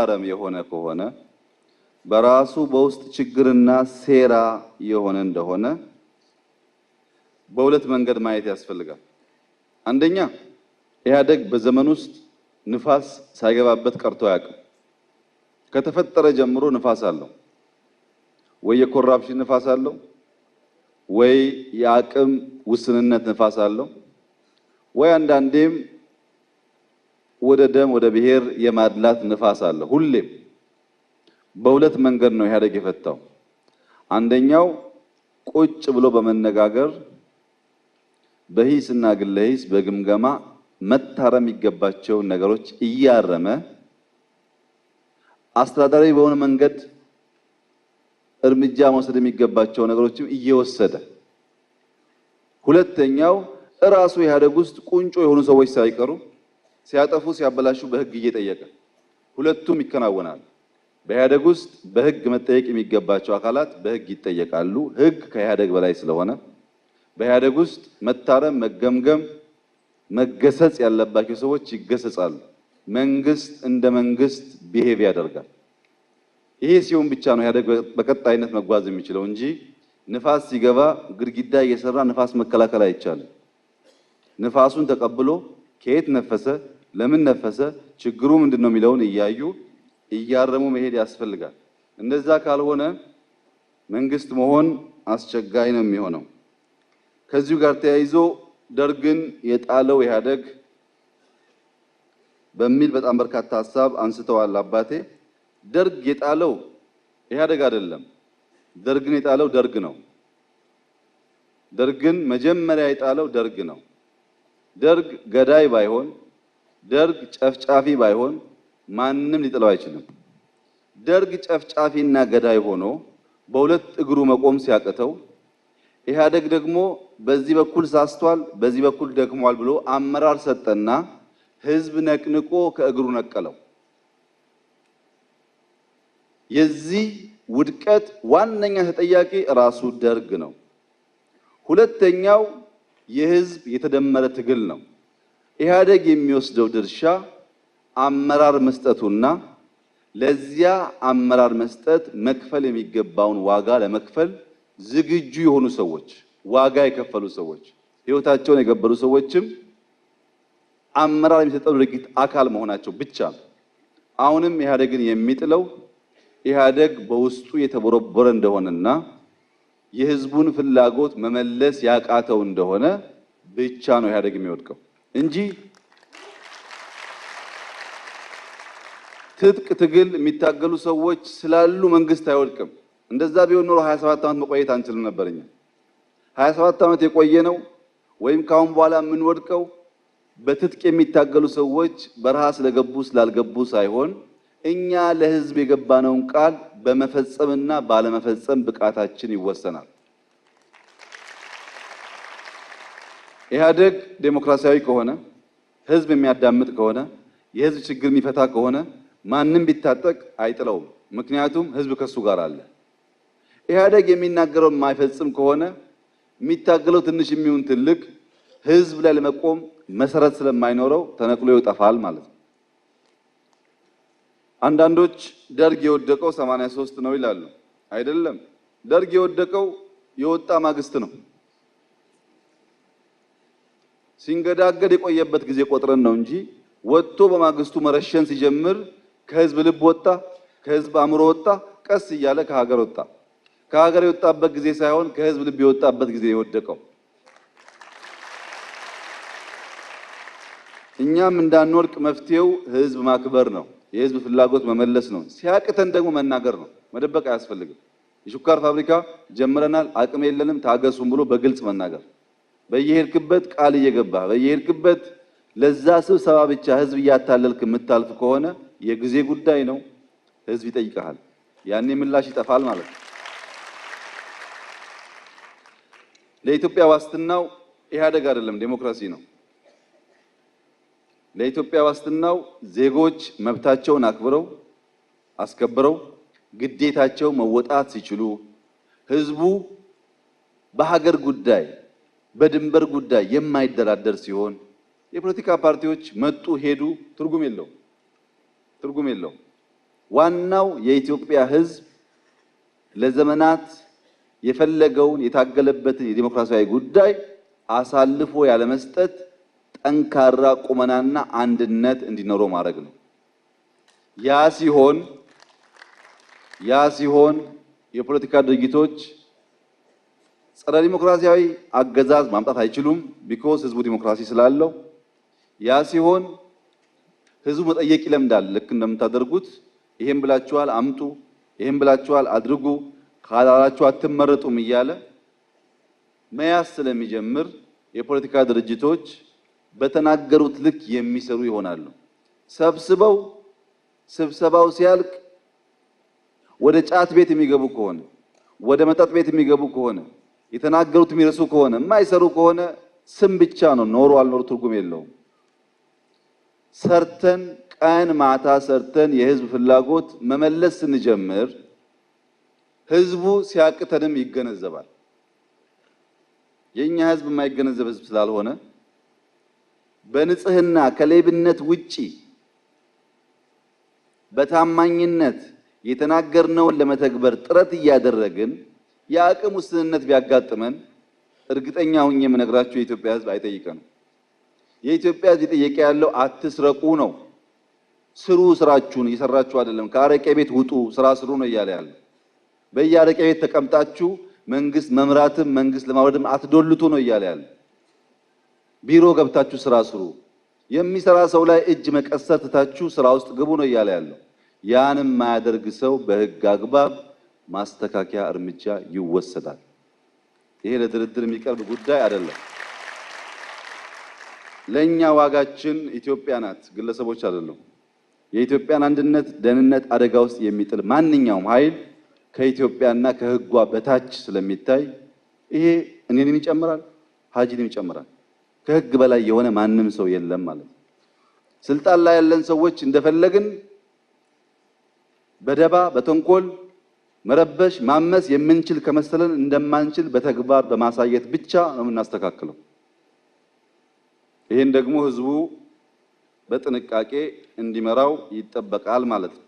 መታረም የሆነ ከሆነ በራሱ በውስጥ ችግርና ሴራ የሆነ እንደሆነ በሁለት መንገድ ማየት ያስፈልጋል። አንደኛ ኢህአዴግ በዘመን ውስጥ ንፋስ ሳይገባበት ቀርቶ አያውቅም። ከተፈጠረ ጀምሮ ንፋስ አለው። ወይ የኮራፕሽን ንፋስ አለው፣ ወይ የአቅም ውስንነት ንፋስ አለው፣ ወይ አንዳንዴም ወደ ደም ወደ ብሔር የማድላት ንፋስ አለው። ሁሌም በሁለት መንገድ ነው ኢህአዴግ የፈታው። አንደኛው ቁጭ ብሎ በመነጋገር በሂስና ግለሂስ በግምገማ መታረም የሚገባቸው ነገሮች እያረመ አስተዳዳሪ በሆነ መንገድ እርምጃ መውሰድ የሚገባቸው ነገሮችም እየወሰደ፣ ሁለተኛው እራሱ ኢህአዴግ ውስጥ ቁንጮ የሆኑ ሰዎች ሳይቀሩ ሲያጠፉ ሲያበላሹ በህግ እየጠየቀ ሁለቱም ይከናወናል። በኢህአዴግ ውስጥ በህግ መጠየቅ የሚገባቸው አካላት በህግ ይጠየቃሉ። ህግ ከኢህአዴግ በላይ ስለሆነ በኢህአዴግ ውስጥ መታረም፣ መገምገም፣ መገሰጽ ያለባቸው ሰዎች ይገሰጻሉ። መንግስት እንደ መንግስት ቢሄቭ ያደርጋል። ይሄ ሲሆን ብቻ ነው ኢህአዴግ በቀጣይነት መጓዝ የሚችለው እንጂ ንፋስ ሲገባ ግድግዳ እየሰራ ንፋስ መከላከል አይቻልም። ንፋሱን ተቀብሎ ከየት ነፈሰ፣ ለምን ነፈሰ፣ ችግሩ ምንድነው የሚለውን እያዩ እያረሙ መሄድ ያስፈልጋል። እንደዛ ካልሆነ መንግስት መሆን አስቸጋሪ ነው የሚሆነው። ከዚሁ ጋር ተያይዞ ደርግን የጣለው ኢህአዴግ በሚል በጣም በርካታ ሐሳብ አንስተዋል አባቴ። ደርግ የጣለው ኢህአዴግ አይደለም። ደርግን የጣለው ደርግ ነው። ደርግን መጀመሪያ የጣለው ደርግ ነው። ደርግ ገዳይ ባይሆን፣ ደርግ ጨፍጫፊ ባይሆን ማንም ሊጥለው አይችልም። ደርግ ጨፍጫፊና ገዳይ ሆኖ በሁለት እግሩ መቆም ሲያቅተው ኢህአዴግ ደግሞ በዚህ በኩል ሳስቷል፣ በዚህ በኩል ደክሟል ብሎ አመራር ሰጠና ህዝብ ነቅንቆ ከእግሩ ነቀለው። የዚህ ውድቀት ዋነኛ ተጠያቂ ራሱ ደርግ ነው። ሁለተኛው የህዝብ የተደመረ ትግል ነው። ኢህአዴግ የሚወስደው ድርሻ አመራር መስጠቱና ለዚያ አመራር መስጠት መክፈል የሚገባውን ዋጋ ለመክፈል ዝግጁ የሆኑ ሰዎች፣ ዋጋ የከፈሉ ሰዎች፣ ህይወታቸውን የገበሩ ሰዎችም አመራር የሚሰጠው ድርጊት አካል መሆናቸው ብቻ ነው። አሁንም ኢህአዴግን የሚጥለው ኢህአዴግ በውስጡ የተቦረቦረ እንደሆነና የህዝቡን ፍላጎት መመለስ ያቃተው እንደሆነ ብቻ ነው ኢህአዴግ የሚወድቀው እንጂ ትጥቅ ትግል የሚታገሉ ሰዎች ስላሉ መንግስት አይወድቅም። እንደዛ ቢሆን ኖሮ 27 ዓመት መቆየት አንችልም ነበርኛ። 27 ዓመት የቆየ ነው ወይም ካሁን በኋላ የምንወድቀው በትጥቅ የሚታገሉ ሰዎች በረሃ ስለገቡ ስላልገቡ ሳይሆን እኛ ለህዝብ የገባነውን ቃል በመፈጸምና ባለመፈጸም ብቃታችን ይወሰናል። ኢህአዴግ ዴሞክራሲያዊ ከሆነ፣ ህዝብ የሚያዳምጥ ከሆነ፣ የህዝብ ችግር የሚፈታ ከሆነ ማንም ቢታጠቅ አይጥለውም። ምክንያቱም ህዝብ ከሱ ጋር አለ። ኢህአዴግ የሚናገረው የማይፈጽም ከሆነ የሚታገለው ትንሽ የሚሆን ትልቅ ህዝብ ላይ ለመቆም መሰረት ስለማይኖረው ተነቅሎ ይጠፋል ማለት ነው። አንዳንዶች ደርግ የወደቀው 83 ነው ይላሉ። አይደለም። ደርግ የወደቀው የወጣ ማግስት ነው። ሲንገዳገድ የቆየበት ጊዜ ቆጥረን ነው እንጂ ወጥቶ በማግስቱ መረሸን ሲጀምር ከህዝብ ልብ ወጣ፣ ከህዝብ አእምሮ ወጣ፣ ቀስ እያለ ከሀገር ወጣ። ከሀገር የወጣበት ጊዜ ሳይሆን ከህዝብ ልብ የወጣበት ጊዜ የወደቀው። እኛም እንዳንወድቅ መፍትሄው ህዝብ ማክበር ነው፣ የህዝብ ፍላጎት መመለስ ነው። ሲያቅተን ደግሞ መናገር ነው፣ መደበቅ አያስፈልግም። የሹካር ፋብሪካ ጀምረናል፣ አቅም የለንም፣ ታገሱም ብሎ በግልጽ መናገር። በየሄድክበት ቃል እየገባ በየሄድክበት ለዛ ስብሰባ ብቻ ህዝብ እያታለልክ የምታልፍ ከሆነ የጊዜ ጉዳይ ነው፣ ህዝብ ይጠይቃል። ያኔ ምላሽ ይጠፋል ማለት ነው። ለኢትዮጵያ ዋስትናው ኢህአዴግ አይደለም፣ ዴሞክራሲ ነው። ለኢትዮጵያ ዋስትናው ዜጎች መብታቸውን አክብረው አስከብረው ግዴታቸው መወጣት ሲችሉ፣ ህዝቡ በሀገር ጉዳይ በድንበር ጉዳይ የማይደራደር ሲሆን፣ የፖለቲካ ፓርቲዎች መጡ ሄዱ ትርጉም የለውም። ዋናው የኢትዮጵያ ሕዝብ ለዘመናት የፈለገውን የታገለበትን የዲሞክራሲያዊ ጉዳይ አሳልፎ ያለመስጠት ጠንካራ ቁመናና አንድነት እንዲኖረው ማድረግ ነው። ያ ሲሆን የፖለቲካ ድርጅቶች ጸረ ዲሞክራሲያዊ አገዛዝ ማምጣት አይችሉም ቢኮዝ ህዝቡ ዲሞክራሲ ስላለው። ያ ሲሆን ህዝቡ መጠየቅ ይለምዳል። ልክ እንደምታደርጉት ይሄን ብላችኋል አምጡ፣ ይሄን ብላችኋል አድርጉ፣ ካላላችሁ አትመረጡም እያለ መያዝ ስለሚጀምር የፖለቲካ ድርጅቶች በተናገሩት ልክ የሚሰሩ ይሆናሉ። ስብሰባው ሲያልቅ ወደ ጫት ቤት የሚገቡ ከሆነ ወደ መጠጥ ቤት የሚገቡ ከሆነ የተናገሩት የሚረሱ ከሆነ የማይሰሩ ከሆነ ስም ብቻ ነው፣ ኖሮ አልኖሩ ትርጉም የለውም። ሰርተን ቀን ማታ ሰርተን የህዝብ ፍላጎት መመለስ ስንጀምር ህዝቡ ሲያቅተንም ይገነዘባል። የኛ ህዝብ የማይገነዘብ ህዝብ ስላልሆነ በንጽህና ከሌብነት ውጪ በታማኝነት የተናገርነውን ለመተግበር ጥረት እያደረግን የአቅም ውስንነት ቢያጋጥመን እርግጠኛ ሆኜ የምነግራችሁ የኢትዮጵያ ህዝብ አይጠይቀንም። የኢትዮጵያ ህዝብ እየጠየቀ ያለው አትስረቁ ነው። ስሩ፣ ስራችሁን እየሰራችሁ አይደለም። ከአረቄ ቤት ውጡ፣ ስራ ስሩ ነው እያለ ያለው። በየአረቄ ቤት ተቀምጣችሁ መንግስት መምራትም መንግስት ለማውረድም አትዶልቱ ነው እያለ ያለው። ቢሮ ገብታችሁ ስራ ስሩ፣ የሚሰራ ሰው ላይ እጅ መቀሰር ትታችሁ ስራ ውስጥ ግቡ ነው እያለ ያለው። ያንም ማያደርግ ሰው በህግ አግባብ ማስተካከያ እርምጃ ይወሰዳል። ይሄ ለድርድር የሚቀርብ ጉዳይ አይደለም። ለኛ ዋጋችን ኢትዮጵያ ናት፣ ግለሰቦች አይደሉም። የኢትዮጵያን አንድነት፣ ደህንነት አደጋ ውስጥ የሚጥል ማንኛውም ኃይል ከኢትዮጵያና ከህጓ በታች ስለሚታይ ይሄ እኔንም ይጨምራል፣ ሀጂንም ይጨምራል። ከህግ በላይ የሆነ ማንም ሰው የለም ማለት ነው። ስልጣን ላይ ያለን ሰዎች እንደፈለግን በደባ በተንኮል መረበሽ ማመስ የምንችል ከመሰለን እንደማንችል በተግባር በማሳየት ብቻ ነው የምናስተካክለው። ይሄን ደግሞ ህዝቡ በጥንቃቄ እንዲመራው ይጠበቃል ማለት ነው።